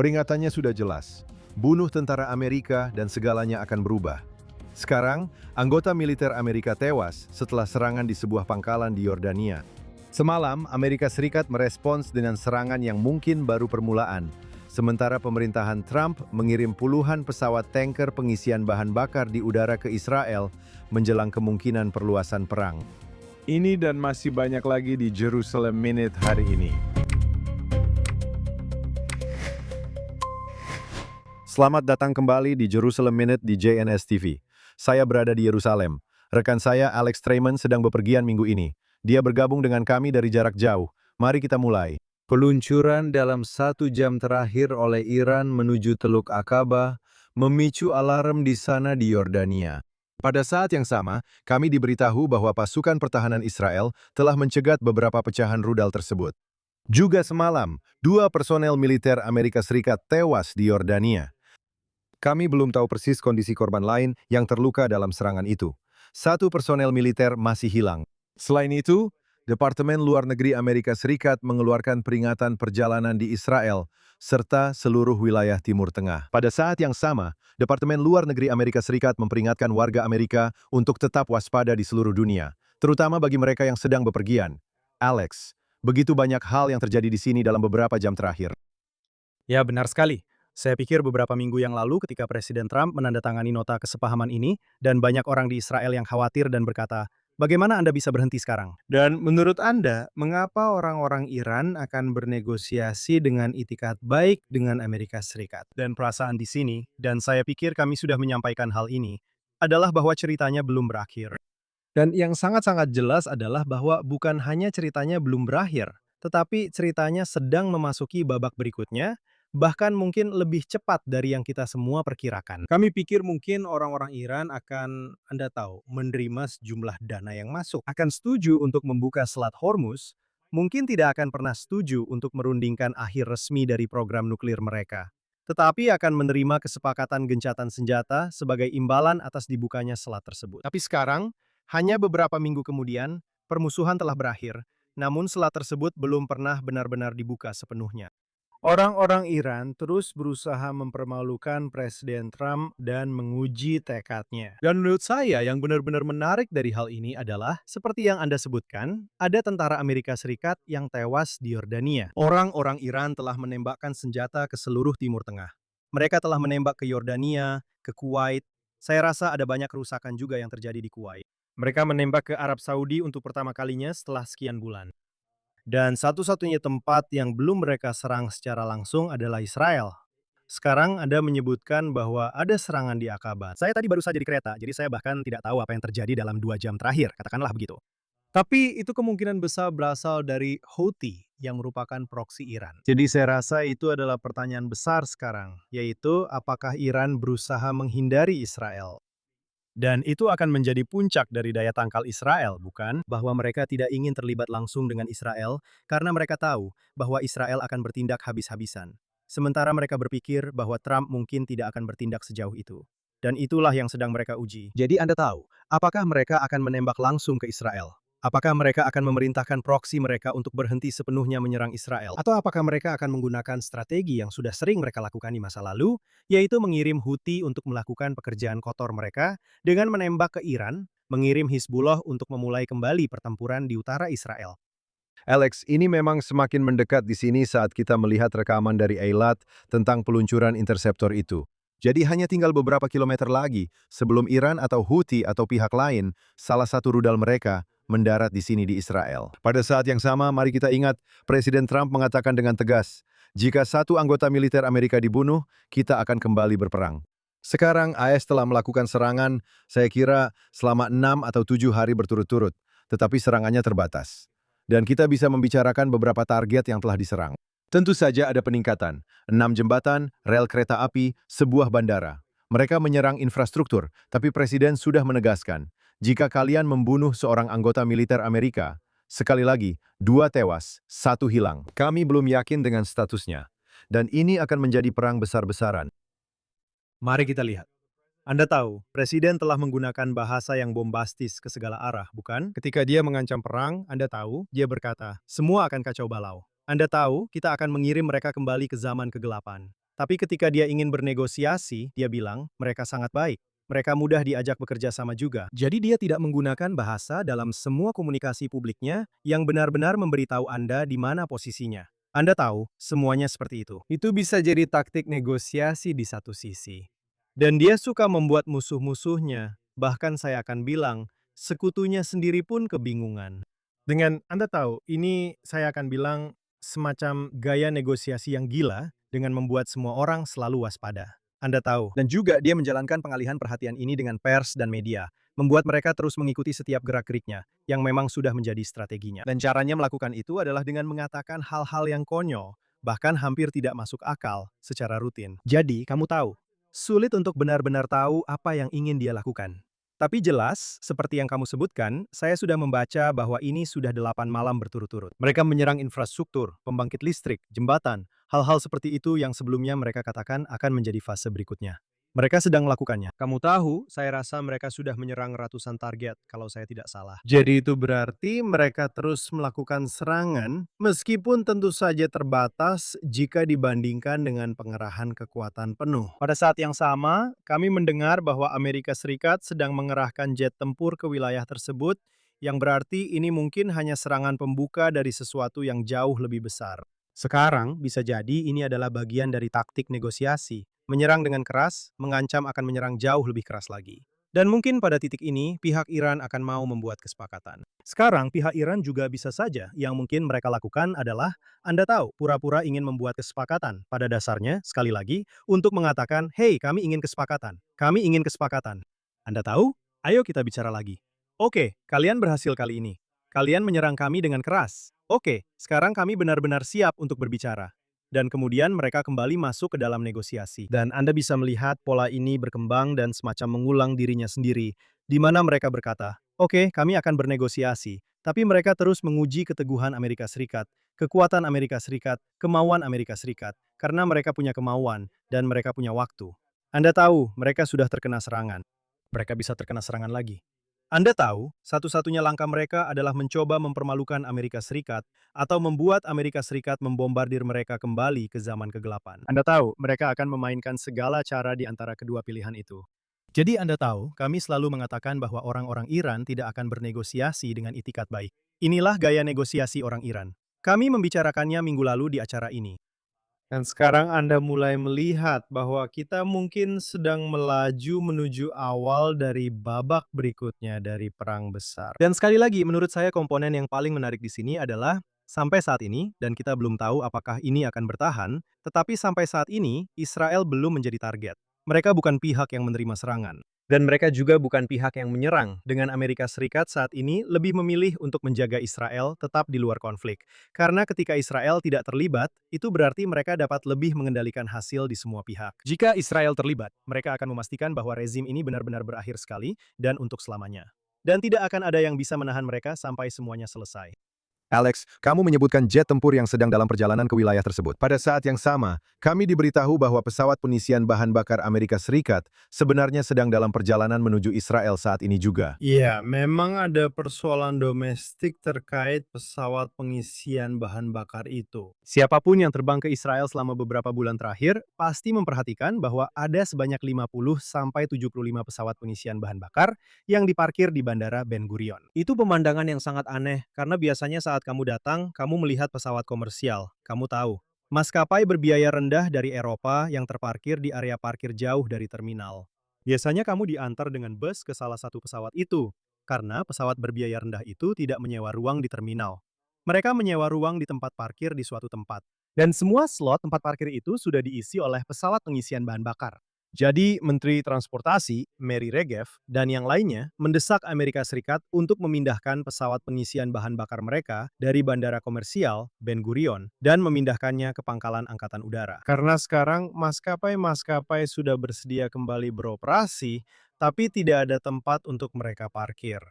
Peringatannya sudah jelas. Bunuh tentara Amerika dan segalanya akan berubah. Sekarang, anggota militer Amerika tewas setelah serangan di sebuah pangkalan di Yordania. Semalam, Amerika Serikat merespons dengan serangan yang mungkin baru permulaan, sementara pemerintahan Trump mengirim puluhan pesawat tanker pengisian bahan bakar di udara ke Israel menjelang kemungkinan perluasan perang. Ini dan masih banyak lagi di Jerusalem Minute hari ini. Selamat datang kembali di Jerusalem Minute di JNS TV. Saya berada di Yerusalem. Rekan saya Alex Trayman sedang bepergian minggu ini. Dia bergabung dengan kami dari jarak jauh. Mari kita mulai. Peluncuran dalam 1 jam terakhir oleh Iran menuju Teluk Aqaba memicu alarm di sana di Yordania. Pada saat yang sama, kami diberitahu bahwa pasukan pertahanan Israel telah mencegat beberapa pecahan rudal tersebut. Juga semalam, 2 personel militer Amerika Serikat tewas di Yordania. Kami belum tahu persis kondisi korban lain yang terluka dalam serangan itu. 1 personel militer masih hilang. Selain itu, Departemen Luar Negeri Amerika Serikat mengeluarkan peringatan perjalanan di Israel serta seluruh wilayah Timur Tengah. Pada saat yang sama, Departemen Luar Negeri Amerika Serikat memperingatkan warga Amerika untuk tetap waspada di seluruh dunia, terutama bagi mereka yang sedang bepergian. Alex, begitu banyak hal yang terjadi di sini dalam beberapa jam terakhir. Ya, benar sekali. Saya pikir beberapa minggu yang lalu ketika Presiden Trump menandatangani nota kesepahaman ini, dan banyak orang di Israel yang khawatir dan berkata, bagaimana Anda bisa berhenti sekarang? Dan menurut Anda, mengapa orang-orang Iran akan bernegosiasi dengan itikat baik dengan Amerika Serikat? Dan perasaan di sini, dan saya pikir kami sudah menyampaikan hal ini, adalah bahwa ceritanya belum berakhir. Dan yang sangat-sangat jelas adalah bahwa bukan hanya ceritanya belum berakhir, tetapi ceritanya sedang memasuki babak berikutnya, bahkan mungkin lebih cepat dari yang kita semua perkirakan. Kami pikir mungkin orang-orang Iran akan, Anda tahu, menerima sejumlah dana yang masuk. Akan setuju untuk membuka Selat Hormuz, mungkin tidak akan pernah setuju untuk merundingkan akhir resmi dari program nuklir mereka. Tetapi akan menerima kesepakatan gencatan senjata sebagai imbalan atas dibukanya selat tersebut. Tapi sekarang, hanya beberapa minggu kemudian, permusuhan telah berakhir, namun selat tersebut belum pernah benar-benar dibuka sepenuhnya. Orang-orang Iran terus berusaha mempermalukan Presiden Trump dan menguji tekadnya. Dan menurut saya yang benar-benar menarik dari hal ini adalah, seperti yang Anda sebutkan, ada tentara Amerika Serikat yang tewas di Yordania. Orang-orang Iran telah menembakkan senjata ke seluruh Timur Tengah. Mereka telah menembak ke Yordania, ke Kuwait. Saya rasa ada banyak kerusakan juga yang terjadi di Kuwait. Mereka menembak ke Arab Saudi untuk pertama kalinya setelah sekian bulan. Dan satu-satunya tempat yang belum mereka serang secara langsung adalah Israel. Sekarang Anda menyebutkan bahwa ada serangan di Aqaba. Saya tadi baru saja di kereta, jadi saya bahkan tidak tahu apa yang terjadi dalam 2 jam terakhir, katakanlah begitu. Tapi itu kemungkinan besar berasal dari Houthi yang merupakan proksi Iran. Jadi saya rasa itu adalah pertanyaan besar sekarang, yaitu apakah Iran berusaha menghindari Israel? Dan itu akan menjadi puncak dari daya tangkal Israel, bukan? Bahwa mereka tidak ingin terlibat langsung dengan Israel karena mereka tahu bahwa Israel akan bertindak habis-habisan. Sementara mereka berpikir bahwa Trump mungkin tidak akan bertindak sejauh itu. Dan itulah yang sedang mereka uji. Jadi Anda tahu, apakah mereka akan menembak langsung ke Israel? Apakah mereka akan memerintahkan proksi mereka untuk berhenti sepenuhnya menyerang Israel? Atau apakah mereka akan menggunakan strategi yang sudah sering mereka lakukan di masa lalu, yaitu mengirim Houthi untuk melakukan pekerjaan kotor mereka dengan menembak ke Iran, mengirim Hizbullah untuk memulai kembali pertempuran di utara Israel? Alex, ini memang semakin mendekat di sini saat kita melihat rekaman dari Eilat tentang peluncuran interseptor itu. Jadi hanya tinggal beberapa kilometer lagi sebelum Iran atau Houthi atau pihak lain, salah satu rudal mereka, mendarat di sini di Israel. Pada saat yang sama, mari kita ingat, Presiden Trump mengatakan dengan tegas, jika 1 anggota militer Amerika dibunuh, kita akan kembali berperang. Sekarang AS telah melakukan serangan, saya kira selama 6 atau 7 hari berturut-turut, tetapi serangannya terbatas. Dan kita bisa membicarakan beberapa target yang telah diserang. Tentu saja ada peningkatan, 6 jembatan, rel kereta api, sebuah bandara. Mereka menyerang infrastruktur, tapi Presiden sudah menegaskan, jika kalian membunuh seorang anggota militer Amerika, sekali lagi, 2 tewas, 1 hilang. Kami belum yakin dengan statusnya. Dan ini akan menjadi perang besar-besaran. Mari kita lihat. Anda tahu, Presiden telah menggunakan bahasa yang bombastis ke segala arah, bukan? Ketika dia mengancam perang, Anda tahu, dia berkata, semua akan kacau balau. Anda tahu, kita akan mengirim mereka kembali ke zaman kegelapan. Tapi ketika dia ingin bernegosiasi, dia bilang mereka sangat baik. Mereka mudah diajak bekerja sama juga. Jadi dia tidak menggunakan bahasa dalam semua komunikasi publiknya yang benar-benar memberitahu Anda di mana posisinya. Anda tahu, semuanya seperti itu. Itu bisa jadi taktik negosiasi di satu sisi. Dan dia suka membuat musuh-musuhnya, bahkan saya akan bilang, sekutunya sendiri pun kebingungan. Dengan Anda tahu, ini saya akan bilang semacam gaya negosiasi yang gila dengan membuat semua orang selalu waspada. Anda tahu. Dan juga dia menjalankan pengalihan perhatian ini dengan pers dan media, membuat mereka terus mengikuti setiap gerak-geriknya, yang memang sudah menjadi strateginya. Dan caranya melakukan itu adalah dengan mengatakan hal-hal yang konyol, bahkan hampir tidak masuk akal secara rutin. Jadi, kamu tahu, sulit untuk benar-benar tahu apa yang ingin dia lakukan. Tapi jelas, seperti yang kamu sebutkan, saya sudah membaca bahwa ini sudah 8 malam berturut-turut. Mereka menyerang infrastruktur, pembangkit listrik, jembatan, hal-hal seperti itu yang sebelumnya mereka katakan akan menjadi fase berikutnya. Mereka sedang melakukannya. Kamu tahu, saya rasa mereka sudah menyerang ratusan target, kalau saya tidak salah. Jadi itu berarti mereka terus melakukan serangan, meskipun tentu saja terbatas jika dibandingkan dengan pengerahan kekuatan penuh. Pada saat yang sama, kami mendengar bahwa Amerika Serikat sedang mengerahkan jet tempur ke wilayah tersebut, yang berarti ini mungkin hanya serangan pembuka dari sesuatu yang jauh lebih besar. Sekarang, bisa jadi ini adalah bagian dari taktik negosiasi. Menyerang dengan keras, mengancam akan menyerang jauh lebih keras lagi. Dan mungkin pada titik ini, pihak Iran akan mau membuat kesepakatan. Sekarang, pihak Iran juga bisa saja yang mungkin mereka lakukan adalah, Anda tahu, pura-pura ingin membuat kesepakatan. Pada dasarnya, sekali lagi, untuk mengatakan, hey, kami ingin kesepakatan. Kami ingin kesepakatan. Anda tahu? Ayo kita bicara lagi. Oke, kalian berhasil kali ini. Kalian menyerang kami dengan keras. Oke, sekarang kami benar-benar siap untuk berbicara. Dan kemudian mereka kembali masuk ke dalam negosiasi. Dan Anda bisa melihat pola ini berkembang dan semacam mengulang dirinya sendiri, di mana mereka berkata, oke, kami akan bernegosiasi, tapi mereka terus menguji keteguhan Amerika Serikat, kekuatan Amerika Serikat, kemauan Amerika Serikat, karena mereka punya kemauan dan mereka punya waktu. Anda tahu, mereka sudah terkena serangan. Mereka bisa terkena serangan lagi. Anda tahu, satu-satunya langkah mereka adalah mencoba mempermalukan Amerika Serikat atau membuat Amerika Serikat membombardir mereka kembali ke zaman kegelapan. Anda tahu, mereka akan memainkan segala cara di antara kedua pilihan itu. Jadi Anda tahu, kami selalu mengatakan bahwa orang-orang Iran tidak akan bernegosiasi dengan itikat baik. Inilah gaya negosiasi orang Iran. Kami membicarakannya minggu lalu di acara ini. Dan sekarang Anda mulai melihat bahwa kita mungkin sedang melaju menuju awal dari babak berikutnya dari perang besar. Dan sekali lagi, menurut saya komponen yang paling menarik di sini adalah sampai saat ini, dan kita belum tahu apakah ini akan bertahan, tetapi sampai saat ini, Israel belum menjadi target. Mereka bukan pihak yang menerima serangan. Dan mereka juga bukan pihak yang menyerang. Dengan Amerika Serikat saat ini lebih memilih untuk menjaga Israel tetap di luar konflik. Karena ketika Israel tidak terlibat, itu berarti mereka dapat lebih mengendalikan hasil di semua pihak. Jika Israel terlibat, mereka akan memastikan bahwa rezim ini benar-benar berakhir sekali dan untuk selamanya. Dan tidak akan ada yang bisa menahan mereka sampai semuanya selesai. Alex, kamu menyebutkan jet tempur yang sedang dalam perjalanan ke wilayah tersebut. Pada saat yang sama, kami diberitahu bahwa pesawat pengisian bahan bakar Amerika Serikat sebenarnya sedang dalam perjalanan menuju Israel saat ini juga. Iya, memang ada persoalan domestik terkait pesawat pengisian bahan bakar itu. Siapapun yang terbang ke Israel selama beberapa bulan terakhir pasti memperhatikan bahwa ada sebanyak 50-75 pesawat pengisian bahan bakar yang diparkir di Bandara Ben Gurion. Itu pemandangan yang sangat aneh karena biasanya saat kamu datang, kamu melihat pesawat komersial. Kamu tahu, maskapai berbiaya rendah dari Eropa yang terparkir di area parkir jauh dari terminal. Biasanya kamu diantar dengan bus ke salah satu pesawat itu, karena pesawat berbiaya rendah itu tidak menyewa ruang di terminal. Mereka menyewa ruang di tempat parkir di suatu tempat. Dan semua slot tempat parkir itu sudah diisi oleh pesawat pengisian bahan bakar. Jadi, Menteri Transportasi, Mary Regev, dan yang lainnya mendesak Amerika Serikat untuk memindahkan pesawat pengisian bahan bakar mereka dari bandara komersial Ben Gurion dan memindahkannya ke pangkalan Angkatan Udara. Karena sekarang maskapai-maskapai sudah bersedia kembali beroperasi, tapi tidak ada tempat untuk mereka parkir.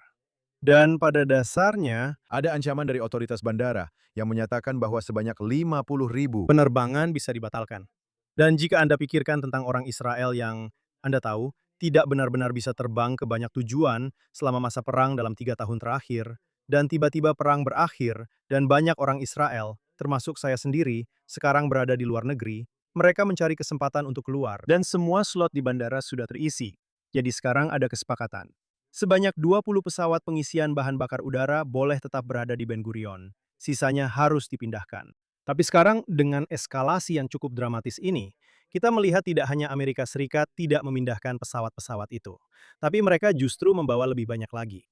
Dan pada dasarnya, Ada ancaman dari otoritas bandara yang menyatakan bahwa sebanyak 50.000 penerbangan bisa dibatalkan. Dan jika Anda pikirkan tentang orang Israel yang Anda tahu tidak benar-benar bisa terbang ke banyak tujuan selama masa perang dalam 3 tahun terakhir, dan tiba-tiba perang berakhir, dan banyak orang Israel, termasuk saya sendiri, sekarang berada di luar negeri, Mereka mencari kesempatan untuk keluar, dan semua slot di bandara sudah terisi. Jadi sekarang ada kesepakatan. Sebanyak 20 pesawat pengisian bahan bakar udara boleh tetap berada di Ben Gurion. Sisanya harus dipindahkan. Tapi sekarang dengan eskalasi yang cukup dramatis ini, kita melihat tidak hanya Amerika Serikat tidak memindahkan pesawat-pesawat itu, tapi mereka justru membawa lebih banyak lagi.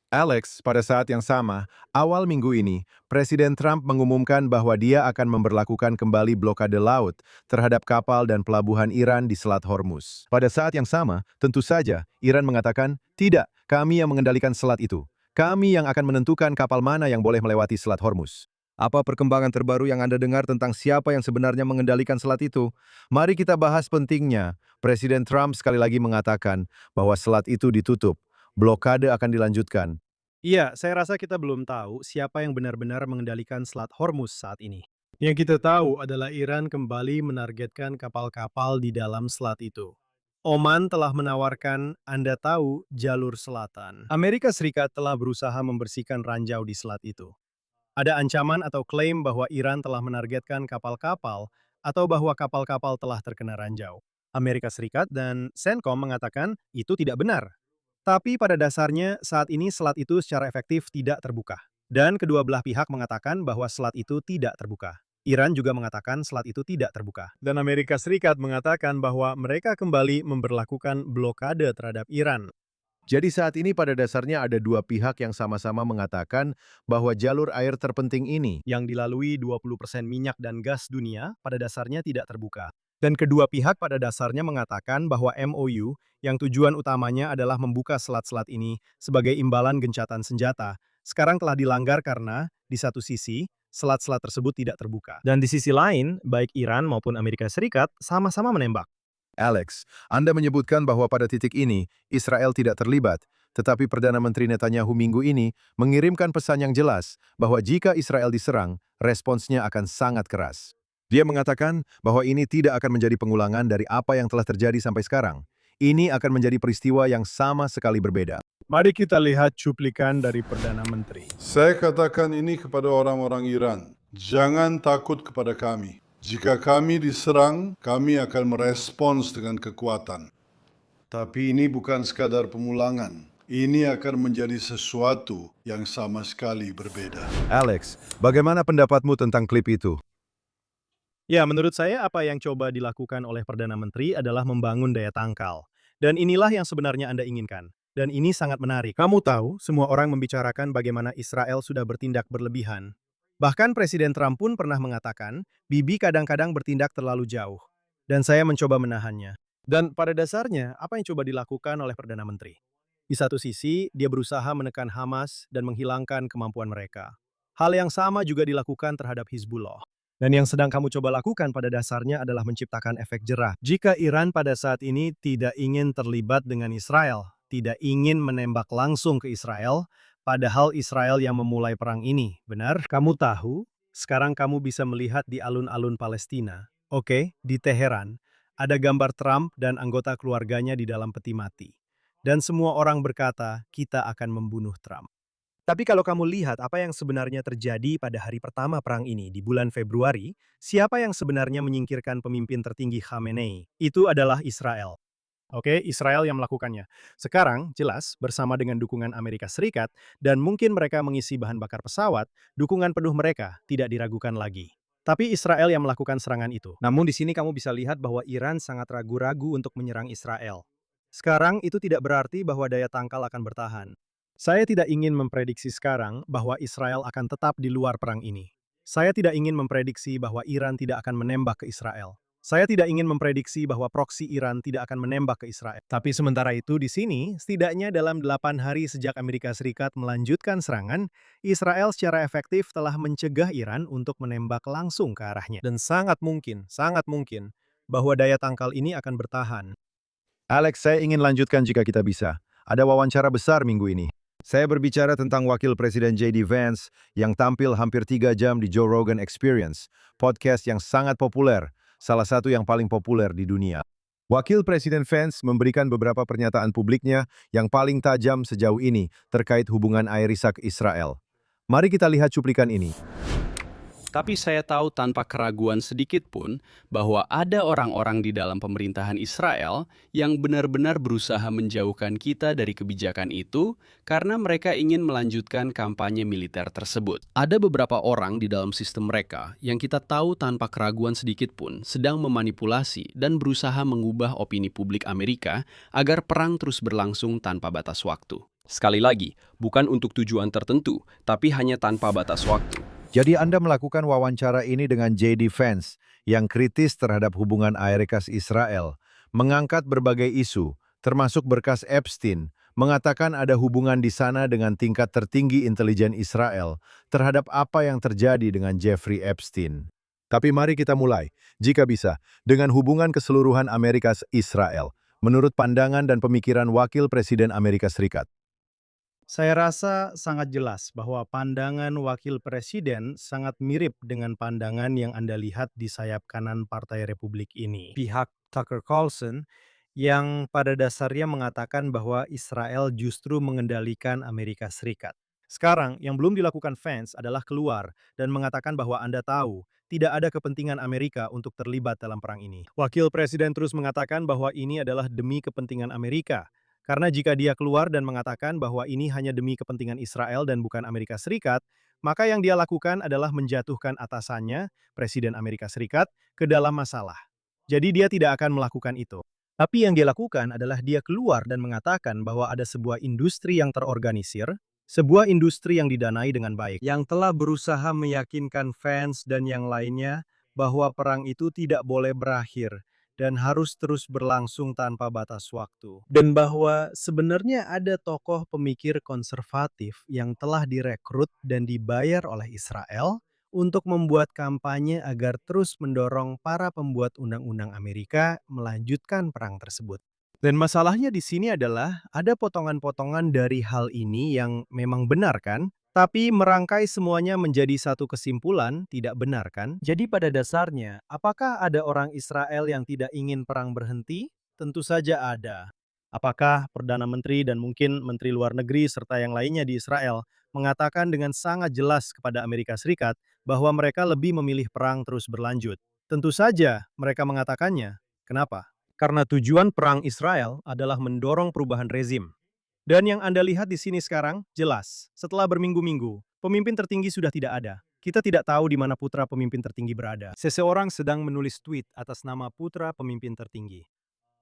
Alex, pada saat yang sama, awal minggu ini, Presiden Trump mengumumkan bahwa dia akan memberlakukan kembali blokade laut terhadap kapal dan pelabuhan Iran di Selat Hormuz. Pada saat yang sama, tentu saja, Iran mengatakan, tidak, kami yang mengendalikan selat itu. Kami yang akan menentukan kapal mana yang boleh melewati Selat Hormuz. Apa perkembangan terbaru yang Anda dengar tentang siapa yang sebenarnya mengendalikan selat itu? Mari kita bahas pentingnya. Presiden Trump sekali lagi mengatakan bahwa selat itu ditutup. Blokade akan dilanjutkan. Iya, saya rasa kita belum tahu siapa yang benar-benar mengendalikan Selat Hormuz saat ini. Yang kita tahu adalah Iran kembali menargetkan kapal-kapal di dalam selat itu. Oman telah menawarkan, Anda tahu, jalur selatan. Amerika Serikat telah berusaha membersihkan ranjau di selat itu. Ada ancaman atau klaim bahwa Iran telah menargetkan kapal-kapal atau bahwa kapal-kapal telah terkena ranjau. Amerika Serikat dan CENTCOM mengatakan itu tidak benar. Tapi pada dasarnya saat ini selat itu secara efektif tidak terbuka. Dan kedua belah pihak mengatakan bahwa selat itu tidak terbuka. Iran juga mengatakan selat itu tidak terbuka. Dan Amerika Serikat mengatakan bahwa mereka kembali memberlakukan blokade terhadap Iran. Jadi saat ini pada dasarnya ada dua pihak yang sama-sama mengatakan bahwa jalur air terpenting ini Yang dilalui 20% minyak dan gas dunia pada dasarnya tidak terbuka. Dan kedua pihak pada dasarnya mengatakan bahwa MOU yang tujuan utamanya adalah membuka selat-selat ini sebagai imbalan gencatan senjata, sekarang telah dilanggar karena, di satu sisi, selat-selat tersebut tidak terbuka. Dan di sisi lain, baik Iran maupun Amerika Serikat sama-sama menembak. Alex, Anda menyebutkan bahwa pada titik ini Israel tidak terlibat, tetapi Perdana Menteri Netanyahu minggu ini mengirimkan pesan yang jelas bahwa jika Israel diserang, responsnya akan sangat keras. Dia mengatakan bahwa ini tidak akan menjadi pengulangan dari apa yang telah terjadi sampai sekarang. Ini akan menjadi peristiwa yang sama sekali berbeda. Mari kita lihat cuplikan dari Perdana Menteri. Saya katakan ini kepada orang-orang Iran, jangan takut kepada kami. Jika kami diserang, kami akan merespons dengan kekuatan. Tapi ini bukan sekadar pemulangan. Ini akan menjadi sesuatu yang sama sekali berbeda. Alex, bagaimana pendapatmu tentang klip itu? Ya, menurut saya apa yang coba dilakukan oleh Perdana Menteri adalah membangun daya tangkal. Dan inilah yang sebenarnya Anda inginkan. Dan ini sangat menarik. Kamu tahu, semua orang membicarakan bagaimana Israel sudah bertindak berlebihan. Bahkan Presiden Trump pun pernah mengatakan, Bibi kadang-kadang bertindak terlalu jauh. Dan saya mencoba menahannya. Dan pada dasarnya, apa yang coba dilakukan oleh Perdana Menteri? Di satu sisi, dia berusaha menekan Hamas dan menghilangkan kemampuan mereka. Hal yang sama juga dilakukan terhadap Hizbullah. Dan yang sedang kamu coba lakukan pada dasarnya adalah menciptakan efek jerah. Jika Iran pada saat ini tidak ingin terlibat dengan Israel, tidak ingin menembak langsung ke Israel, padahal Israel yang memulai perang ini, benar? Kamu tahu, sekarang kamu bisa melihat di alun-alun Palestina, oke, di Teheran, ada gambar Trump dan anggota keluarganya di dalam peti mati. Dan semua orang berkata, kita akan membunuh Trump. Tapi kalau kamu lihat apa yang sebenarnya terjadi pada hari pertama perang ini di bulan Februari, siapa yang sebenarnya menyingkirkan pemimpin tertinggi Khamenei? Itu adalah Israel. Oke, Israel yang melakukannya. Sekarang, jelas, bersama dengan dukungan Amerika Serikat, dan mungkin mereka mengisi bahan bakar pesawat, dukungan penuh mereka tidak diragukan lagi. Tapi Israel yang melakukan serangan itu. Namun di sini kamu bisa lihat bahwa Iran sangat ragu-ragu untuk menyerang Israel. Sekarang itu tidak berarti bahwa daya tangkal akan bertahan. Saya tidak ingin memprediksi sekarang bahwa Israel akan tetap di luar perang ini. Saya tidak ingin memprediksi bahwa Iran tidak akan menembak ke Israel. Saya tidak ingin memprediksi bahwa proksi Iran tidak akan menembak ke Israel. Tapi sementara itu di sini, setidaknya dalam 8 hari sejak Amerika Serikat melanjutkan serangan, Israel secara efektif telah mencegah Iran untuk menembak langsung ke arahnya. Dan sangat mungkin bahwa daya tangkal ini akan bertahan. Alex, saya ingin lanjutkan jika kita bisa. Ada wawancara besar minggu ini. Saya berbicara tentang Wakil Presiden J.D. Vance yang tampil hampir 3 jam di Joe Rogan Experience, podcast yang sangat populer, salah satu yang paling populer di dunia. Wakil Presiden Vance memberikan beberapa pernyataan publiknya yang paling tajam sejauh ini terkait hubungan Iran-Israel. Mari kita lihat cuplikan ini. Tapi saya tahu tanpa keraguan sedikit pun bahwa ada orang-orang di dalam pemerintahan Israel yang benar-benar berusaha menjauhkan kita dari kebijakan itu karena mereka ingin melanjutkan kampanye militer tersebut. Ada beberapa orang di dalam sistem mereka yang kita tahu tanpa keraguan sedikit pun sedang memanipulasi dan berusaha mengubah opini publik Amerika agar perang terus berlangsung tanpa batas waktu. Sekali lagi, bukan untuk tujuan tertentu, tapi hanya tanpa batas waktu. Jadi Anda melakukan wawancara ini dengan J.D. Vance yang kritis terhadap hubungan Amerika-Israel, mengangkat berbagai isu, termasuk berkas Epstein, mengatakan ada hubungan di sana dengan tingkat tertinggi intelijen Israel terhadap apa yang terjadi dengan Jeffrey Epstein. Tapi mari kita mulai, jika bisa, dengan hubungan keseluruhan Amerika-Israel, menurut pandangan dan pemikiran Wakil Presiden Amerika Serikat. Saya rasa sangat jelas bahwa pandangan Wakil Presiden sangat mirip dengan pandangan yang Anda lihat di sayap kanan Partai Republik ini. Pihak Tucker Carlson yang pada dasarnya mengatakan bahwa Israel justru mengendalikan Amerika Serikat. Sekarang, yang belum dilakukan Vance adalah keluar dan mengatakan bahwa Anda tahu tidak ada kepentingan Amerika untuk terlibat dalam perang ini. Wakil Presiden terus mengatakan bahwa ini adalah demi kepentingan Amerika. Karena jika dia keluar dan mengatakan bahwa ini hanya demi kepentingan Israel dan bukan Amerika Serikat, maka yang dia lakukan adalah menjatuhkan atasannya, Presiden Amerika Serikat, ke dalam masalah. Jadi dia tidak akan melakukan itu. Tapi yang dia lakukan adalah dia keluar dan mengatakan bahwa ada sebuah industri yang terorganisir, sebuah industri yang didanai dengan baik, yang telah berusaha meyakinkan fans dan yang lainnya bahwa perang itu tidak boleh berakhir dan harus terus berlangsung tanpa batas waktu. Dan bahwa sebenarnya ada tokoh pemikir konservatif yang telah direkrut dan dibayar oleh Israel untuk membuat kampanye agar terus mendorong para pembuat undang-undang Amerika melanjutkan perang tersebut. Dan masalahnya di sini adalah ada potongan-potongan dari hal ini yang memang benar kan? Tapi merangkai semuanya menjadi satu kesimpulan tidak benar kan? Jadi pada dasarnya, apakah ada orang Israel yang tidak ingin perang berhenti? Tentu saja ada. Apakah Perdana Menteri dan mungkin Menteri Luar Negeri serta yang lainnya di Israel mengatakan dengan sangat jelas kepada Amerika Serikat bahwa mereka lebih memilih perang terus berlanjut? Tentu saja mereka mengatakannya. Kenapa? Karena tujuan perang Israel adalah mendorong perubahan rezim. Dan yang Anda lihat di sini sekarang, jelas, setelah berminggu-minggu, pemimpin tertinggi sudah tidak ada. Kita tidak tahu di mana putra pemimpin tertinggi berada. Seseorang sedang menulis tweet atas nama putra pemimpin tertinggi.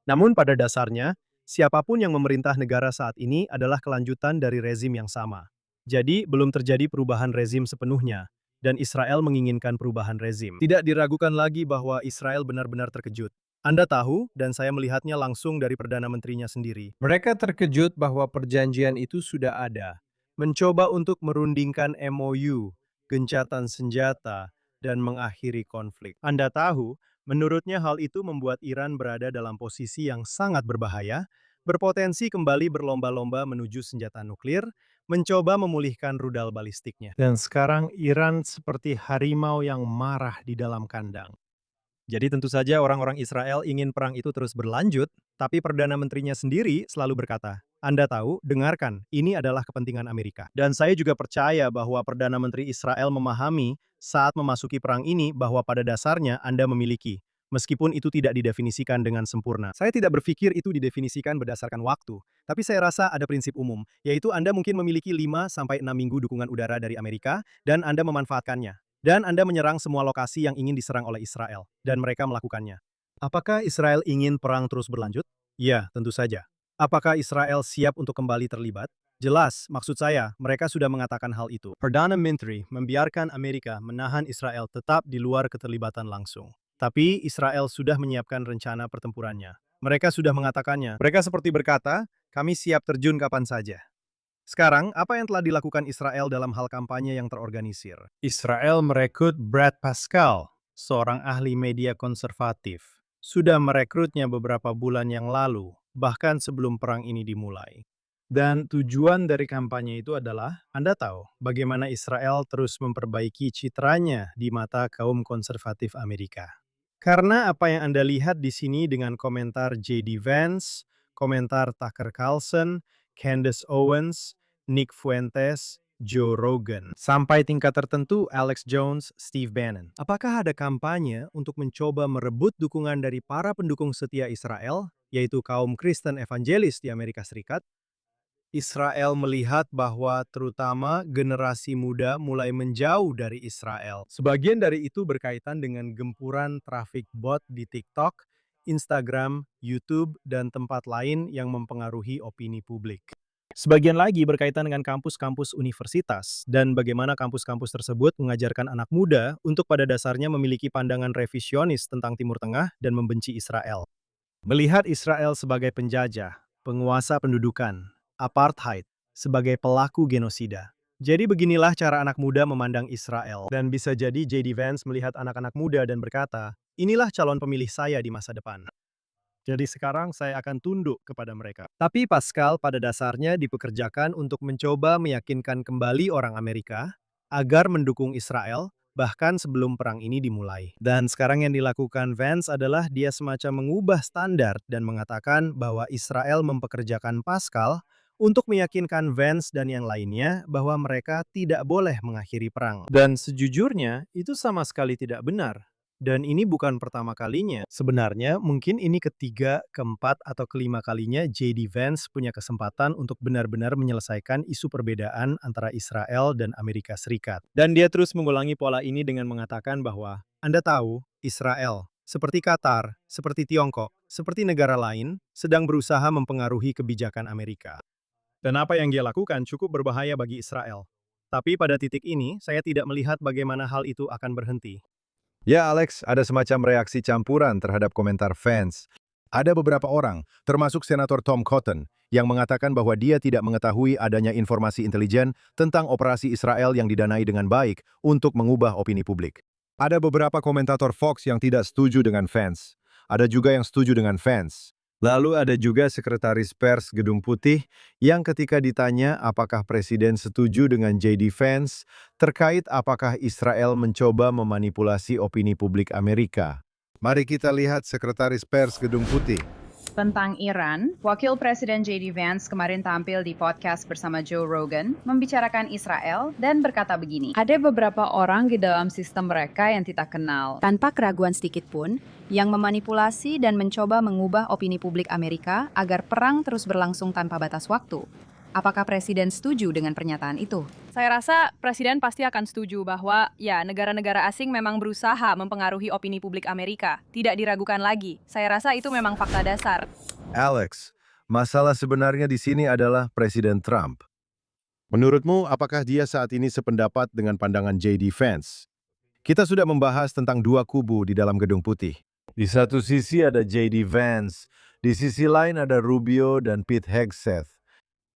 Namun pada dasarnya, siapapun yang memerintah negara saat ini adalah kelanjutan dari rezim yang sama. Jadi, belum terjadi perubahan rezim sepenuhnya, dan Israel menginginkan perubahan rezim. Tidak diragukan lagi bahwa Israel benar-benar terkejut. Anda tahu, dan saya melihatnya langsung dari Perdana Menterinya sendiri. Mereka terkejut bahwa perjanjian itu sudah ada. Mencoba untuk merundingkan MOU, gencatan senjata, dan mengakhiri konflik. Anda tahu, menurutnya hal itu membuat Iran berada dalam posisi yang sangat berbahaya, berpotensi kembali berlomba-lomba menuju senjata nuklir, mencoba memulihkan rudal balistiknya. Dan sekarang Iran seperti harimau yang marah di dalam kandang. Jadi tentu saja orang-orang Israel ingin perang itu terus berlanjut, tapi Perdana Menterinya sendiri selalu berkata, Anda tahu, dengarkan, ini adalah kepentingan Amerika. Dan saya juga percaya bahwa Perdana Menteri Israel memahami saat memasuki perang ini bahwa pada dasarnya Anda memiliki, meskipun itu tidak didefinisikan dengan sempurna. Saya tidak berpikir itu didefinisikan berdasarkan waktu, tapi saya rasa ada prinsip umum, yaitu Anda mungkin memiliki 5-6 minggu dukungan udara dari Amerika, dan Anda memanfaatkannya. Dan Anda menyerang semua lokasi yang ingin diserang oleh Israel, dan mereka melakukannya. Apakah Israel ingin perang terus berlanjut? Ya, tentu saja. Apakah Israel siap untuk kembali terlibat? Jelas, maksud saya, mereka sudah mengatakan hal itu. Perdana Menteri membiarkan Amerika menahan Israel tetap di luar keterlibatan langsung. Tapi Israel sudah menyiapkan rencana pertempurannya. Mereka sudah mengatakannya. Mereka seperti berkata, kami siap terjun kapan saja. Sekarang, apa yang telah dilakukan Israel dalam hal kampanye yang terorganisir? Israel merekrut Brad Parscale, seorang ahli media konservatif. Sudah merekrutnya beberapa bulan yang lalu, bahkan sebelum perang ini dimulai. Dan tujuan dari kampanye itu adalah, Anda tahu, bagaimana Israel terus memperbaiki citranya di mata kaum konservatif Amerika. Karena apa yang Anda lihat di sini dengan komentar J.D. Vance, komentar Tucker Carlson, Candace Owens, Nick Fuentes, Joe Rogan. Sampai tingkat tertentu Alex Jones, Steve Bannon. Apakah ada kampanye untuk mencoba merebut dukungan dari para pendukung setia Israel, yaitu kaum Kristen evangelis di Amerika Serikat? Israel melihat bahwa terutama generasi muda mulai menjauh dari Israel. Sebagian dari itu berkaitan dengan gempuran trafik bot di TikTok, Instagram, YouTube, dan tempat lain yang mempengaruhi opini publik. Sebagian lagi berkaitan dengan kampus-kampus universitas dan bagaimana kampus-kampus tersebut mengajarkan anak muda untuk pada dasarnya memiliki pandangan revisionis tentang Timur Tengah dan membenci Israel. Melihat Israel sebagai penjajah, penguasa pendudukan, apartheid, sebagai pelaku genosida. Jadi beginilah cara anak muda memandang Israel. Dan bisa jadi J.D. Vance melihat anak-anak muda dan berkata, inilah calon pemilih saya di masa depan. Jadi sekarang saya akan tunduk kepada mereka. Tapi Pascal pada dasarnya dipekerjakan untuk mencoba meyakinkan kembali orang Amerika agar mendukung Israel, bahkan sebelum perang ini dimulai. Dan sekarang yang dilakukan Vance adalah dia semacam mengubah standar dan mengatakan bahwa Israel mempekerjakan Pascal untuk meyakinkan Vance dan yang lainnya bahwa mereka tidak boleh mengakhiri perang. Dan sejujurnya, itu sama sekali tidak benar. Dan ini bukan pertama kalinya. Sebenarnya, mungkin ini ketiga, keempat, atau kelima kalinya J.D. Vance punya kesempatan untuk benar-benar menyelesaikan isu perbedaan antara Israel dan Amerika Serikat. Dan dia terus mengulangi pola ini dengan mengatakan bahwa, Anda tahu, Israel, seperti Qatar, seperti Tiongkok, seperti negara lain, sedang berusaha mempengaruhi kebijakan Amerika. Dan apa yang dia lakukan cukup berbahaya bagi Israel. Tapi pada titik ini, saya tidak melihat bagaimana hal itu akan berhenti. Ya Alex, ada semacam reaksi campuran terhadap komentar Vance. Ada beberapa orang, termasuk Senator Tom Cotton, yang mengatakan bahwa dia tidak mengetahui adanya informasi intelijen tentang operasi Israel yang didanai dengan baik untuk mengubah opini publik. Ada beberapa komentator Fox yang tidak setuju dengan Vance. Ada juga yang setuju dengan Vance. Lalu ada juga sekretaris pers Gedung Putih yang ketika ditanya apakah Presiden setuju dengan J.D. Vance terkait apakah Israel mencoba memanipulasi opini publik Amerika. Mari kita lihat sekretaris pers Gedung Putih. Tentang Iran, Wakil Presiden J.D. Vance kemarin tampil di podcast bersama Joe Rogan membicarakan Israel dan berkata begini, ada beberapa orang di dalam sistem mereka yang kita kenal, tanpa keraguan sedikit pun, yang memanipulasi dan mencoba mengubah opini publik Amerika agar perang terus berlangsung tanpa batas waktu. Apakah Presiden setuju dengan pernyataan itu? Saya rasa Presiden pasti akan setuju bahwa ya negara-negara asing memang berusaha mempengaruhi opini publik Amerika. Tidak diragukan lagi. Saya rasa itu memang fakta dasar. Alex, masalah sebenarnya di sini adalah Presiden Trump. Menurutmu, apakah dia saat ini sependapat dengan pandangan J.D. Vance? Kita sudah membahas tentang dua kubu di dalam Gedung Putih. Di satu sisi ada J.D. Vance, di sisi lain ada Rubio dan Pete Hegseth.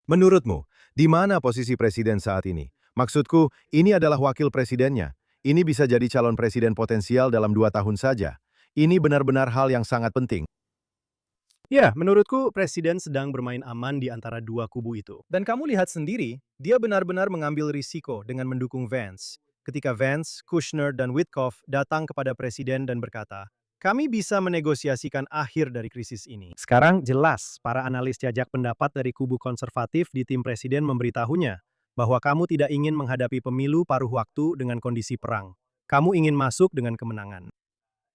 Menurutmu, di mana posisi presiden saat ini? Maksudku, ini adalah wakil presidennya. Ini bisa jadi calon presiden potensial dalam 2 tahun saja. Ini benar-benar hal yang sangat penting. Ya, menurutku Presiden sedang bermain aman di antara dua kubu itu. Dan kamu lihat sendiri, dia benar-benar mengambil risiko dengan mendukung Vance. Ketika Vance, Kushner, dan Witkoff datang kepada Presiden dan berkata, kami bisa menegosiasikan akhir dari krisis ini. Sekarang jelas, para analis jajak pendapat dari kubu konservatif di tim Presiden memberitahunya bahwa kamu tidak ingin menghadapi pemilu paruh waktu dengan kondisi perang. Kamu ingin masuk dengan kemenangan.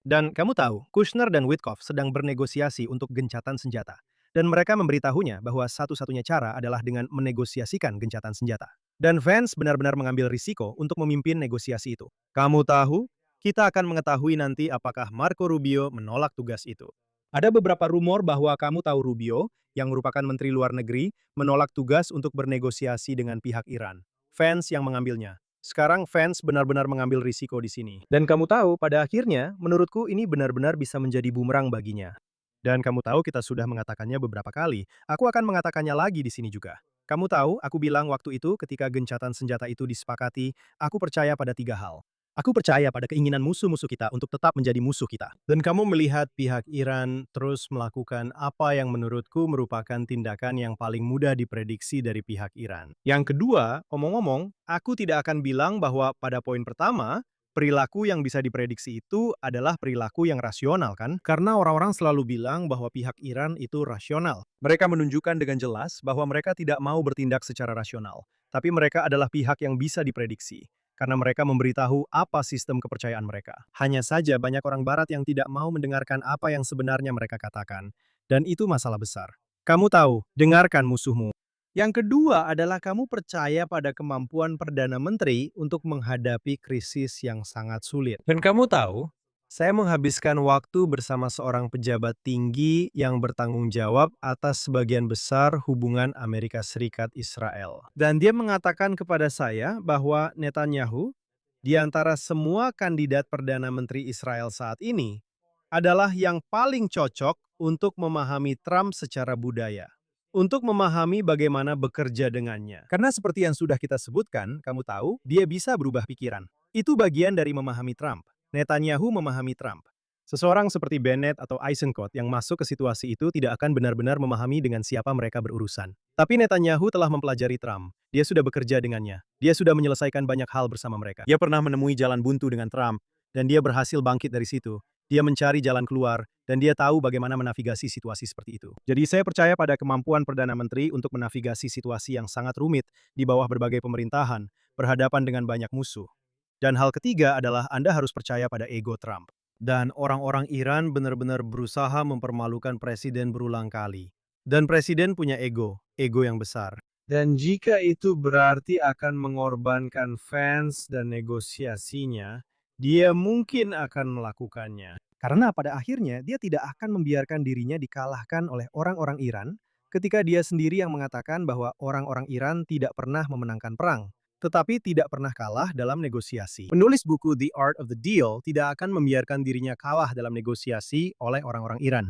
Dan kamu tahu, Kushner dan Witkoff sedang bernegosiasi untuk gencatan senjata. Dan mereka memberitahunya bahwa satu-satunya cara adalah dengan menegosiasikan gencatan senjata. Dan Vance benar-benar mengambil risiko untuk memimpin negosiasi itu. Kamu tahu, kita akan mengetahui nanti apakah Marco Rubio menolak tugas itu. Ada beberapa rumor bahwa kamu tahu Rubio, yang merupakan Menteri Luar Negeri, menolak tugas untuk bernegosiasi dengan pihak Iran. Vance yang mengambilnya. Sekarang Vance benar-benar mengambil risiko di sini. Dan kamu tahu, pada akhirnya, menurutku ini benar-benar bisa menjadi bumerang baginya. Dan kamu tahu kita sudah mengatakannya beberapa kali. Aku akan mengatakannya lagi di sini juga. Kamu tahu, aku bilang waktu itu ketika gencatan senjata itu disepakati, aku percaya pada 3 hal. Aku percaya pada keinginan musuh-musuh kita untuk tetap menjadi musuh kita. Dan kamu melihat pihak Iran terus melakukan apa yang menurutku merupakan tindakan yang paling mudah diprediksi dari pihak Iran. Yang kedua, omong-omong, aku tidak akan bilang bahwa pada poin pertama, perilaku yang bisa diprediksi itu adalah perilaku yang rasional kan? Karena orang-orang selalu bilang bahwa pihak Iran itu rasional. Mereka menunjukkan dengan jelas bahwa mereka tidak mau bertindak secara rasional. Tapi mereka adalah pihak yang bisa diprediksi, karena mereka memberitahu apa sistem kepercayaan mereka. Hanya saja banyak orang barat yang tidak mau mendengarkan apa yang sebenarnya mereka katakan, dan itu masalah besar. Kamu tahu, dengarkan musuhmu. Yang kedua adalah kamu percaya pada kemampuan Perdana Menteri untuk menghadapi krisis yang sangat sulit. Dan kamu tahu, saya menghabiskan waktu bersama seorang pejabat tinggi yang bertanggung jawab atas sebagian besar hubungan Amerika Serikat-Israel. Dan dia mengatakan kepada saya bahwa Netanyahu, di antara semua kandidat Perdana Menteri Israel saat ini, adalah yang paling cocok untuk memahami Trump secara budaya. Untuk memahami bagaimana bekerja dengannya. Karena seperti yang sudah kita sebutkan, kamu tahu, dia bisa berubah pikiran. Itu bagian dari memahami Trump. Netanyahu memahami Trump. Seseorang seperti Bennett atau Eisenkot yang masuk ke situasi itu tidak akan benar-benar memahami dengan siapa mereka berurusan. Tapi Netanyahu telah mempelajari Trump. Dia sudah bekerja dengannya. Dia sudah menyelesaikan banyak hal bersama mereka. Dia pernah menemui jalan buntu dengan Trump, dan dia berhasil bangkit dari situ. Dia mencari jalan keluar, dan dia tahu bagaimana menavigasi situasi seperti itu. Jadi saya percaya pada kemampuan Perdana Menteri untuk menavigasi situasi yang sangat rumit di bawah berbagai pemerintahan, berhadapan dengan banyak musuh. Dan hal ketiga adalah Anda harus percaya pada ego Trump. Dan orang-orang Iran benar-benar berusaha mempermalukan presiden berulang kali. Dan presiden punya ego yang besar. Dan jika itu berarti akan mengorbankan fans dan negosiasinya, dia mungkin akan melakukannya. Karena pada akhirnya dia tidak akan membiarkan dirinya dikalahkan oleh orang-orang Iran ketika dia sendiri yang mengatakan bahwa orang-orang Iran tidak pernah memenangkan perang, tetapi tidak pernah kalah dalam negosiasi. Penulis buku The Art of the Deal tidak akan membiarkan dirinya kalah dalam negosiasi oleh orang-orang Iran.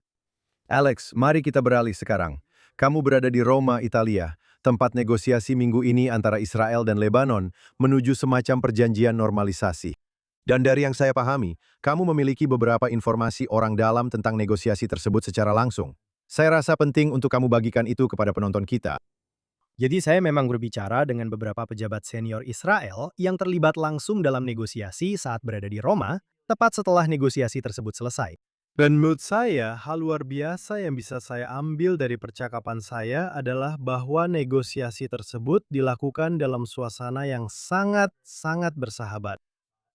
Alex, mari kita beralih sekarang. Kamu berada di Roma, Italia, tempat negosiasi minggu ini antara Israel dan Lebanon menuju semacam perjanjian normalisasi. Dan dari yang saya pahami, kamu memiliki beberapa informasi orang dalam tentang negosiasi tersebut secara langsung. Saya rasa penting untuk kamu bagikan itu kepada penonton kita. Jadi saya memang berbicara dengan beberapa pejabat senior Israel yang terlibat langsung dalam negosiasi saat berada di Roma, tepat setelah negosiasi tersebut selesai. Dan menurut saya, hal luar biasa yang bisa saya ambil dari percakapan saya adalah bahwa negosiasi tersebut dilakukan dalam suasana yang sangat-sangat bersahabat,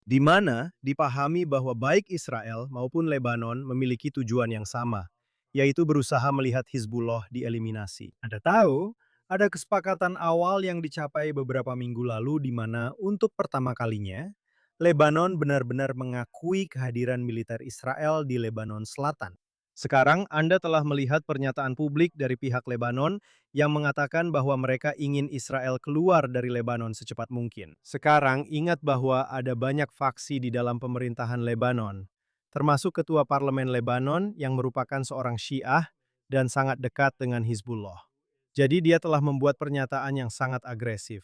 di mana dipahami bahwa baik Israel maupun Lebanon memiliki tujuan yang sama, yaitu berusaha melihat Hizbullah dieliminasi. Anda tahu, ada kesepakatan awal yang dicapai beberapa minggu lalu di mana untuk pertama kalinya, Lebanon benar-benar mengakui kehadiran militer Israel di Lebanon Selatan. Sekarang Anda telah melihat pernyataan publik dari pihak Lebanon yang mengatakan bahwa mereka ingin Israel keluar dari Lebanon secepat mungkin. Sekarang ingat bahwa ada banyak faksi di dalam pemerintahan Lebanon, termasuk ketua parlemen Lebanon yang merupakan seorang Syiah dan sangat dekat dengan Hizbullah. Jadi dia telah membuat pernyataan yang sangat agresif.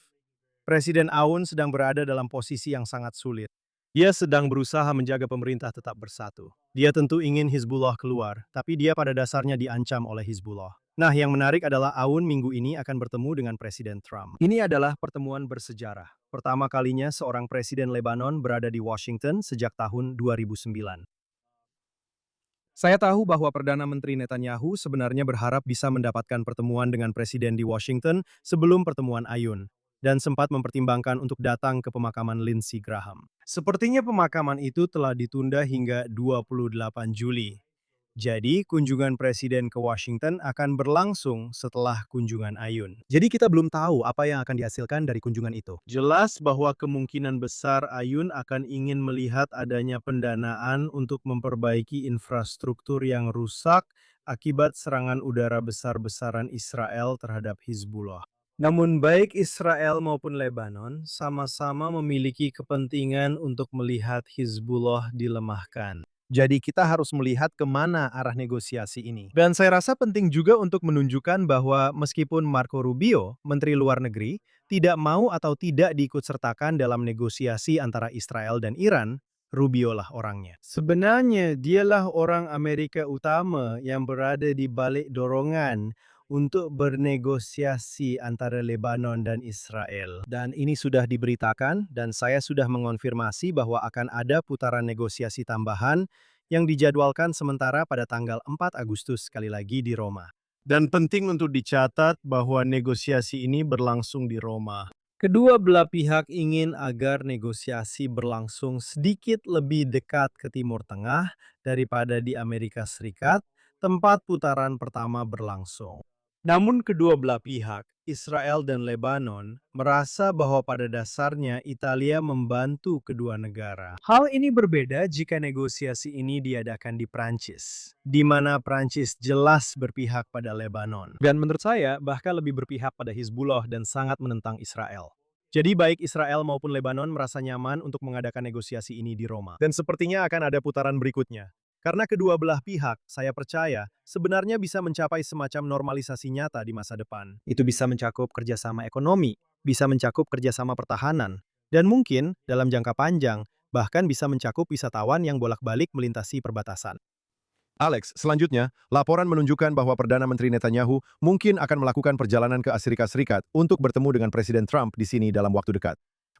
Presiden Aoun sedang berada dalam posisi yang sangat sulit. Dia sedang berusaha menjaga pemerintah tetap bersatu. Dia tentu ingin Hizbullah keluar, tapi dia pada dasarnya diancam oleh Hizbullah. Nah, yang menarik adalah Aoun minggu ini akan bertemu dengan Presiden Trump. Ini adalah pertemuan bersejarah. Pertama kalinya seorang presiden Lebanon berada di Washington sejak tahun 2009. Saya tahu bahwa Perdana Menteri Netanyahu sebenarnya berharap bisa mendapatkan pertemuan dengan Presiden di Washington sebelum pertemuan Aoun, dan sempat mempertimbangkan untuk datang ke pemakaman Lindsey Graham. Sepertinya pemakaman itu telah ditunda hingga 28 Juli. Jadi, kunjungan Presiden ke Washington akan berlangsung setelah kunjungan Aoun. Jadi kita belum tahu apa yang akan dihasilkan dari kunjungan itu. Jelas bahwa kemungkinan besar Aoun akan ingin melihat adanya pendanaan untuk memperbaiki infrastruktur yang rusak akibat serangan udara besar-besaran Israel terhadap Hizbullah. Namun baik Israel maupun Lebanon sama-sama memiliki kepentingan untuk melihat Hizbullah dilemahkan. Jadi kita harus melihat kemana arah negosiasi ini. Dan saya rasa penting juga untuk menunjukkan bahwa meskipun Marco Rubio, Menteri Luar Negeri, tidak mau atau tidak diikutsertakan dalam negosiasi antara Israel dan Iran, Rubio lah orangnya. Sebenarnya dialah orang Amerika utama yang berada di balik dorongan untuk bernegosiasi antara Lebanon dan Israel. Dan ini sudah diberitakan dan saya sudah mengonfirmasi bahwa akan ada putaran negosiasi tambahan yang dijadwalkan sementara pada tanggal 4 Agustus sekali lagi di Roma. Dan penting untuk dicatat bahwa negosiasi ini berlangsung di Roma. Kedua belah pihak ingin agar negosiasi berlangsung sedikit lebih dekat ke Timur Tengah daripada di Amerika Serikat, tempat putaran pertama berlangsung. Namun kedua belah pihak, Israel dan Lebanon, merasa bahwa pada dasarnya Italia membantu kedua negara. Hal ini berbeda jika negosiasi ini diadakan di Prancis, di mana Prancis jelas berpihak pada Lebanon. Dan menurut saya, bahkan lebih berpihak pada Hizbullah dan sangat menentang Israel. Jadi baik Israel maupun Lebanon merasa nyaman untuk mengadakan negosiasi ini di Roma. Dan sepertinya akan ada putaran berikutnya. Karena kedua belah pihak, saya percaya, sebenarnya bisa mencapai semacam normalisasi nyata di masa depan. Itu bisa mencakup kerjasama ekonomi, bisa mencakup kerjasama pertahanan, dan mungkin dalam jangka panjang, bahkan bisa mencakup wisatawan yang bolak-balik melintasi perbatasan. Alex, selanjutnya, laporan menunjukkan bahwa Perdana Menteri Netanyahu mungkin akan melakukan perjalanan ke Amerika Serikat untuk bertemu dengan Presiden Trump di sini dalam waktu dekat.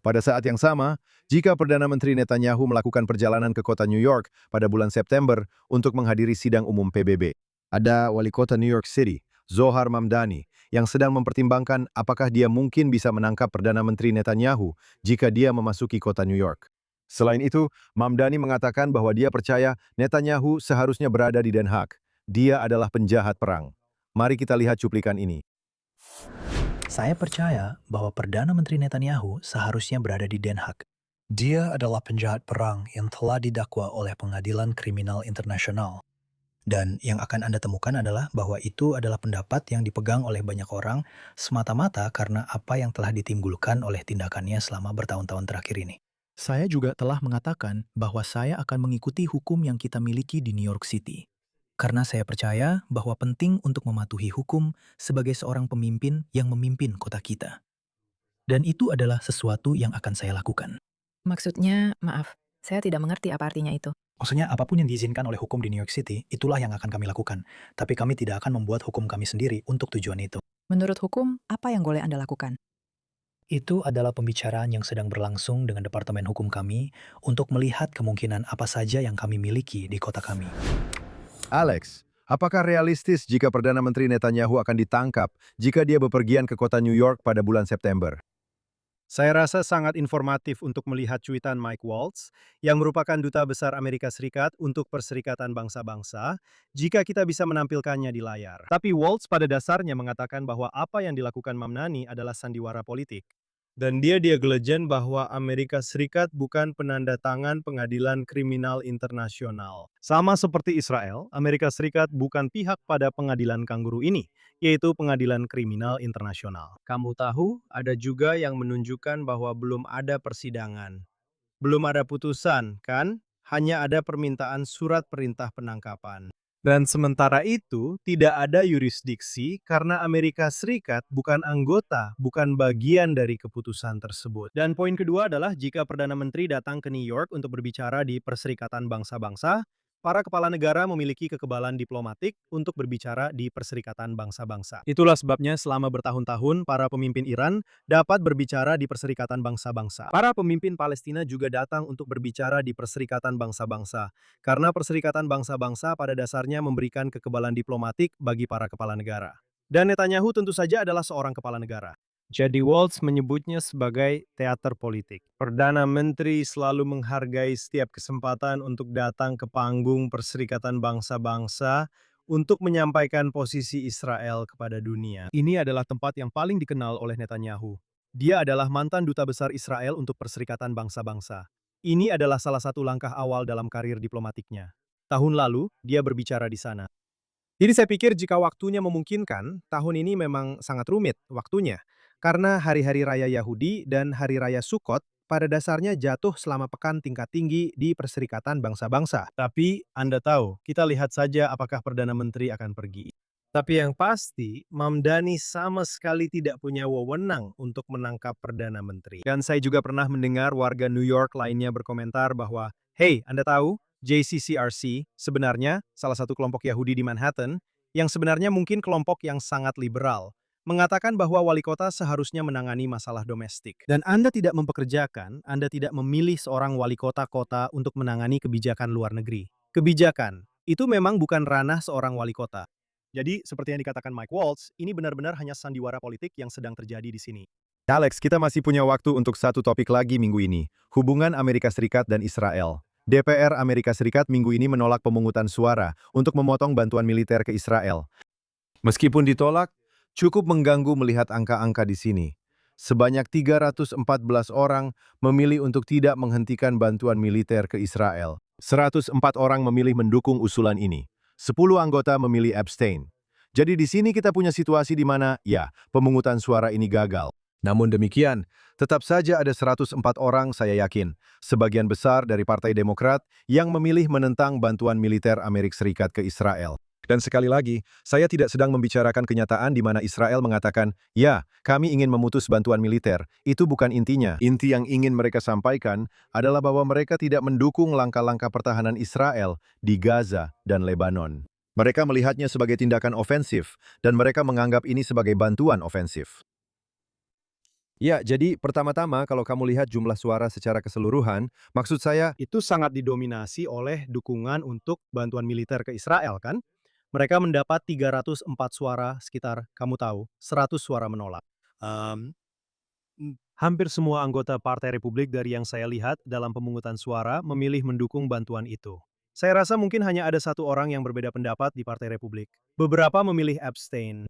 Pada saat yang sama, jika Perdana Menteri Netanyahu melakukan perjalanan ke kota New York pada bulan September untuk menghadiri sidang umum PBB, ada wali kota New York City, Zohar Mamdani, yang sedang mempertimbangkan apakah dia mungkin bisa menangkap Perdana Menteri Netanyahu jika dia memasuki kota New York. Selain itu, Mamdani mengatakan bahwa dia percaya Netanyahu seharusnya berada di Den Haag. Dia adalah penjahat perang. Mari kita lihat cuplikan ini. Saya percaya bahwa Perdana Menteri Netanyahu seharusnya berada di Den Haag. Dia adalah penjahat perang yang telah didakwa oleh Pengadilan Kriminal Internasional. Dan yang akan Anda temukan adalah bahwa itu adalah pendapat yang dipegang oleh banyak orang semata-mata karena apa yang telah ditimbulkan oleh tindakannya selama bertahun-tahun terakhir ini. Saya juga telah mengatakan bahwa saya akan mengikuti hukum yang kita miliki di New York City. Karena saya percaya bahwa penting untuk mematuhi hukum sebagai seorang pemimpin yang memimpin kota kita. Dan itu adalah sesuatu yang akan saya lakukan. Maksudnya, maaf, saya tidak mengerti apa artinya itu. Maksudnya apapun yang diizinkan oleh hukum di New York City, itulah yang akan kami lakukan. Tapi kami tidak akan membuat hukum kami sendiri untuk tujuan itu. Menurut hukum, apa yang boleh Anda lakukan? Itu adalah pembicaraan yang sedang berlangsung dengan Departemen Hukum kami untuk melihat kemungkinan apa saja yang kami miliki di kota kami. Alex, apakah realistis jika Perdana Menteri Netanyahu akan ditangkap jika dia bepergian ke kota New York pada bulan September? Saya rasa sangat informatif untuk melihat cuitan Mike Waltz, yang merupakan Duta Besar Amerika Serikat untuk Perserikatan Bangsa-Bangsa, jika kita bisa menampilkannya di layar. Tapi Waltz pada dasarnya mengatakan bahwa apa yang dilakukan Mamdani adalah sandiwara politik. Dan dia diagelejen bahwa Amerika Serikat bukan penanda tangan Pengadilan Kriminal Internasional. Sama seperti Israel, Amerika Serikat bukan pihak pada pengadilan kangguru ini, yaitu Pengadilan Kriminal Internasional. Kamu tahu, ada juga yang menunjukkan bahwa belum ada persidangan. Belum ada putusan, kan? Hanya ada permintaan surat perintah penangkapan. Dan sementara itu, tidak ada yurisdiksi karena Amerika Serikat bukan anggota, bukan bagian dari keputusan tersebut. Dan poin kedua adalah jika Perdana Menteri datang ke New York untuk berbicara di Perserikatan Bangsa-Bangsa, para kepala negara memiliki kekebalan diplomatik untuk berbicara di Perserikatan Bangsa-Bangsa. Itulah sebabnya selama bertahun-tahun para pemimpin Iran dapat berbicara di Perserikatan Bangsa-Bangsa. Para pemimpin Palestina juga datang untuk berbicara di Perserikatan Bangsa-Bangsa, karena Perserikatan Bangsa-Bangsa pada dasarnya memberikan kekebalan diplomatik bagi para kepala negara. Dan Netanyahu tentu saja adalah seorang kepala negara. Jadi Waltz menyebutnya sebagai teater politik. Perdana Menteri selalu menghargai setiap kesempatan untuk datang ke panggung Perserikatan Bangsa-Bangsa untuk menyampaikan posisi Israel kepada dunia. Ini adalah tempat yang paling dikenal oleh Netanyahu. Dia adalah mantan duta besar Israel untuk Perserikatan Bangsa-Bangsa. Ini adalah salah satu langkah awal dalam karir diplomatiknya. Tahun lalu, dia berbicara di sana. Jadi saya pikir jika waktunya memungkinkan, tahun ini memang sangat rumit waktunya. Karena hari-hari raya Yahudi dan hari raya Sukkot pada dasarnya jatuh selama pekan tingkat tinggi di Perserikatan Bangsa-Bangsa. Tapi Anda tahu, kita lihat saja apakah Perdana Menteri akan pergi. Tapi yang pasti, Mamdani sama sekali tidak punya wewenang untuk menangkap Perdana Menteri. Dan saya juga pernah mendengar warga New York lainnya berkomentar bahwa, "Hey, Anda tahu, JCCRC sebenarnya salah satu kelompok Yahudi di Manhattan, yang sebenarnya mungkin kelompok yang sangat liberal, mengatakan bahwa wali kota seharusnya menangani masalah domestik. Dan Anda tidak mempekerjakan, Anda tidak memilih seorang wali kota-kota untuk menangani kebijakan luar negeri. Kebijakan, itu memang bukan ranah seorang wali kota. Jadi, seperti yang dikatakan Mike Waltz, ini benar-benar hanya sandiwara politik yang sedang terjadi di sini. Alex, kita masih punya waktu untuk satu topik lagi minggu ini. Hubungan Amerika Serikat dan Israel. DPR Amerika Serikat minggu ini menolak pemungutan suara untuk memotong bantuan militer ke Israel. Meskipun ditolak, cukup mengganggu melihat angka-angka di sini. Sebanyak 314 orang memilih untuk tidak menghentikan bantuan militer ke Israel. 104 orang memilih mendukung usulan ini. 10 anggota memilih abstain. Jadi di sini kita punya situasi di mana, ya, pemungutan suara ini gagal. Namun demikian, tetap saja ada 104 orang, saya yakin, sebagian besar dari Partai Demokrat yang memilih menentang bantuan militer Amerika Serikat ke Israel. Dan sekali lagi, saya tidak sedang membicarakan kenyataan di mana Israel mengatakan, ya, kami ingin memutus bantuan militer. Itu bukan intinya. Inti yang ingin mereka sampaikan adalah bahwa mereka tidak mendukung langkah-langkah pertahanan Israel di Gaza dan Lebanon. Mereka melihatnya sebagai tindakan ofensif, dan mereka menganggap ini sebagai bantuan ofensif. Ya, jadi pertama-tama kalau kamu lihat jumlah suara secara keseluruhan, maksud saya, Itu sangat didominasi oleh dukungan untuk bantuan militer ke Israel, kan? Mereka mendapat 304 suara, sekitar, kamu tahu, 100 suara menolak. Hampir semua anggota Partai Republik dari yang saya lihat dalam pemungutan suara memilih mendukung bantuan itu. Saya rasa mungkin hanya ada satu orang yang berbeda pendapat di Partai Republik. Beberapa memilih abstain.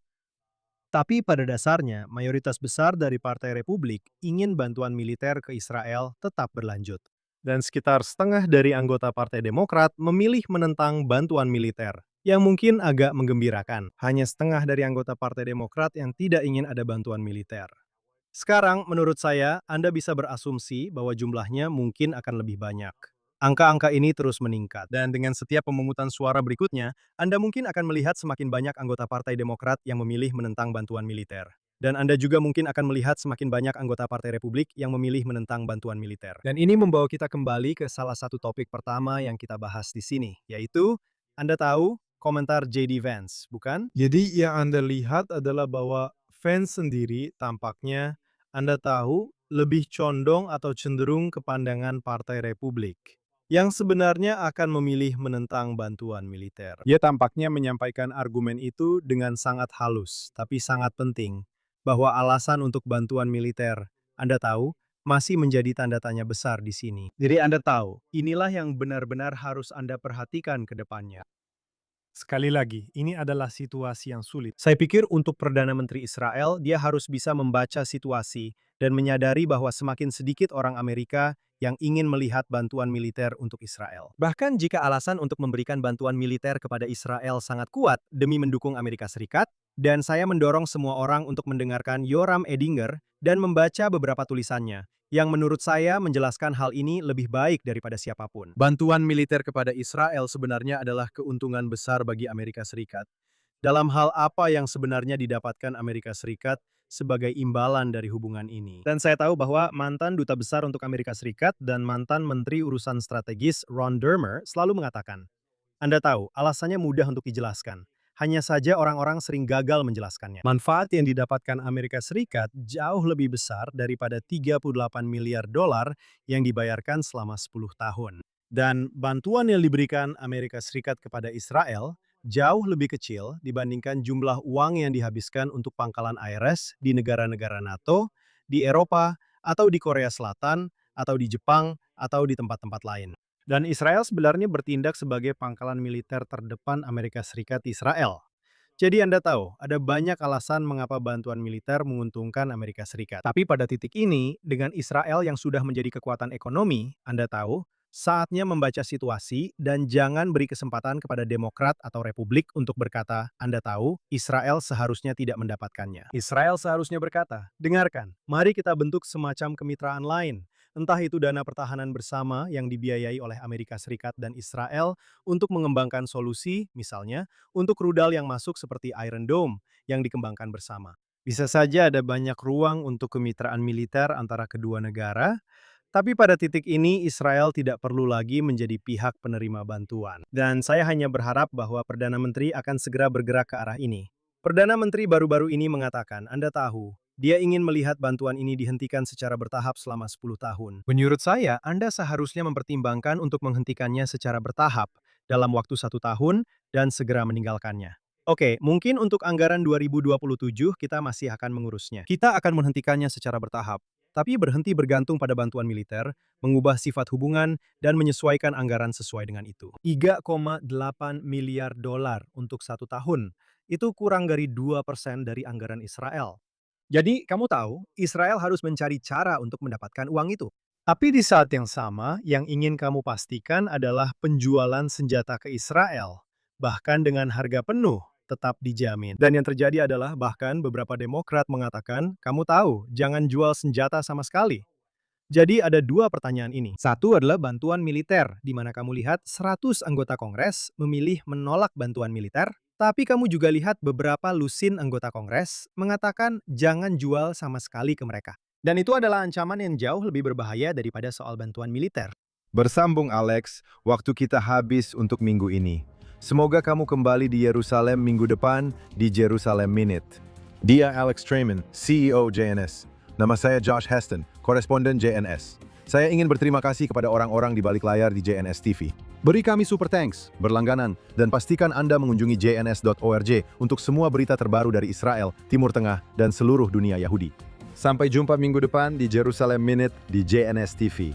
Tapi pada dasarnya, mayoritas besar dari Partai Republik ingin bantuan militer ke Israel tetap berlanjut. Dan sekitar setengah dari anggota Partai Demokrat memilih menentang bantuan militer, yang mungkin agak menggembirakan. Hanya setengah dari anggota Partai Demokrat yang tidak ingin ada bantuan militer. Sekarang, menurut saya, Anda bisa berasumsi bahwa jumlahnya mungkin akan lebih banyak. Angka-angka ini terus meningkat, dan dengan setiap pemungutan suara berikutnya, Anda mungkin akan melihat semakin banyak anggota Partai Demokrat yang memilih menentang bantuan militer. Dan Anda juga mungkin akan melihat semakin banyak anggota Partai Republik yang memilih menentang bantuan militer. Dan ini membawa kita kembali ke salah satu topik pertama yang kita bahas di sini, yaitu, Anda tahu, komentar J.D. Vance, bukan? Jadi yang Anda lihat adalah bahwa fans sendiri tampaknya Anda tahu lebih condong atau cenderung ke pandangan Partai Republik, yang sebenarnya akan memilih menentang bantuan militer. Dia tampaknya menyampaikan argumen itu dengan sangat halus, tapi sangat penting, bahwa alasan untuk bantuan militer, Anda tahu, masih menjadi tanda tanya besar di sini. Jadi Anda tahu, inilah yang benar-benar harus Anda perhatikan ke depannya. Sekali lagi, ini adalah situasi yang sulit. Saya pikir untuk Perdana Menteri Israel, dia harus bisa membaca situasi dan menyadari bahwa semakin sedikit orang Amerika yang ingin melihat bantuan militer untuk Israel. Bahkan jika alasan untuk memberikan bantuan militer kepada Israel sangat kuat demi mendukung Amerika Serikat, dan saya mendorong semua orang untuk mendengarkan Yoram Edinger dan membaca beberapa tulisannya, yang menurut saya menjelaskan hal ini lebih baik daripada siapapun. Bantuan militer kepada Israel sebenarnya adalah keuntungan besar bagi Amerika Serikat. Dalam hal apa yang sebenarnya didapatkan Amerika Serikat sebagai imbalan dari hubungan ini. Dan saya tahu bahwa mantan duta besar untuk Amerika Serikat dan mantan menteri urusan strategis Ron Dermer selalu mengatakan, Anda tahu, alasannya mudah untuk dijelaskan. Hanya saja orang-orang sering gagal menjelaskannya. Manfaat yang didapatkan Amerika Serikat jauh lebih besar daripada 38 miliar dolar yang dibayarkan selama 10 tahun. Dan bantuan yang diberikan Amerika Serikat kepada Israel jauh lebih kecil dibandingkan jumlah uang yang dihabiskan untuk pangkalan ARS di negara-negara NATO, di Eropa, atau di Korea Selatan, atau di Jepang, atau di tempat-tempat lain. Dan Israel sebenarnya bertindak sebagai pangkalan militer terdepan Amerika Serikat di Israel. Jadi Anda tahu, ada banyak alasan mengapa bantuan militer menguntungkan Amerika Serikat. Tapi pada titik ini, dengan Israel yang sudah menjadi kekuatan ekonomi, Anda tahu, saatnya membaca situasi dan jangan beri kesempatan kepada Demokrat atau Republik untuk berkata, Anda tahu, Israel seharusnya tidak mendapatkannya. Israel seharusnya berkata, dengarkan, mari kita bentuk semacam kemitraan lain. Entah itu dana pertahanan bersama yang dibiayai oleh Amerika Serikat dan Israel untuk mengembangkan solusi, misalnya, untuk rudal yang masuk seperti Iron Dome yang dikembangkan bersama. Bisa saja ada banyak ruang untuk kemitraan militer antara kedua negara, tapi pada titik ini Israel tidak perlu lagi menjadi pihak penerima bantuan. Dan saya hanya berharap bahwa Perdana Menteri akan segera bergerak ke arah ini. Perdana Menteri baru-baru ini mengatakan, Anda tahu, dia ingin melihat bantuan ini dihentikan secara bertahap selama 10 tahun. Menurut saya, Anda seharusnya mempertimbangkan untuk menghentikannya secara bertahap dalam waktu 1 tahun dan segera meninggalkannya. Oke, mungkin untuk anggaran 2027 kita masih akan mengurusnya. Kita akan menghentikannya secara bertahap, tapi berhenti bergantung pada bantuan militer, mengubah sifat hubungan, dan menyesuaikan anggaran sesuai dengan itu. 3,8 miliar dolar untuk 1 tahun. Itu kurang dari 2% dari anggaran Israel. Jadi, kamu tahu, Israel harus mencari cara untuk mendapatkan uang itu. Tapi di saat yang sama, yang ingin kamu pastikan adalah penjualan senjata ke Israel, bahkan dengan harga penuh, tetap dijamin. Dan yang terjadi adalah bahkan beberapa Demokrat mengatakan, kamu tahu, jangan jual senjata sama sekali. Jadi ada 2 pertanyaan ini. Satu adalah bantuan militer, di mana kamu lihat 100 anggota Kongres memilih menolak bantuan militer, tapi kamu juga lihat beberapa lusin anggota Kongres mengatakan jangan jual sama sekali ke mereka. Dan itu adalah ancaman yang jauh lebih berbahaya daripada soal bantuan militer. Bersambung Alex, waktu kita habis untuk minggu ini. Semoga kamu kembali di Yerusalem minggu depan di Jerusalem Minute. Dia Alex Trayman, CEO JNS. Nama saya Josh Heston, koresponden JNS. Saya ingin berterima kasih kepada orang-orang di balik layar di JNS TV. Beri kami super thanks, berlangganan, dan pastikan Anda mengunjungi jns.org untuk semua berita terbaru dari Israel, Timur Tengah, dan seluruh dunia Yahudi. Sampai jumpa minggu depan di Jerusalem Minute di JNS TV.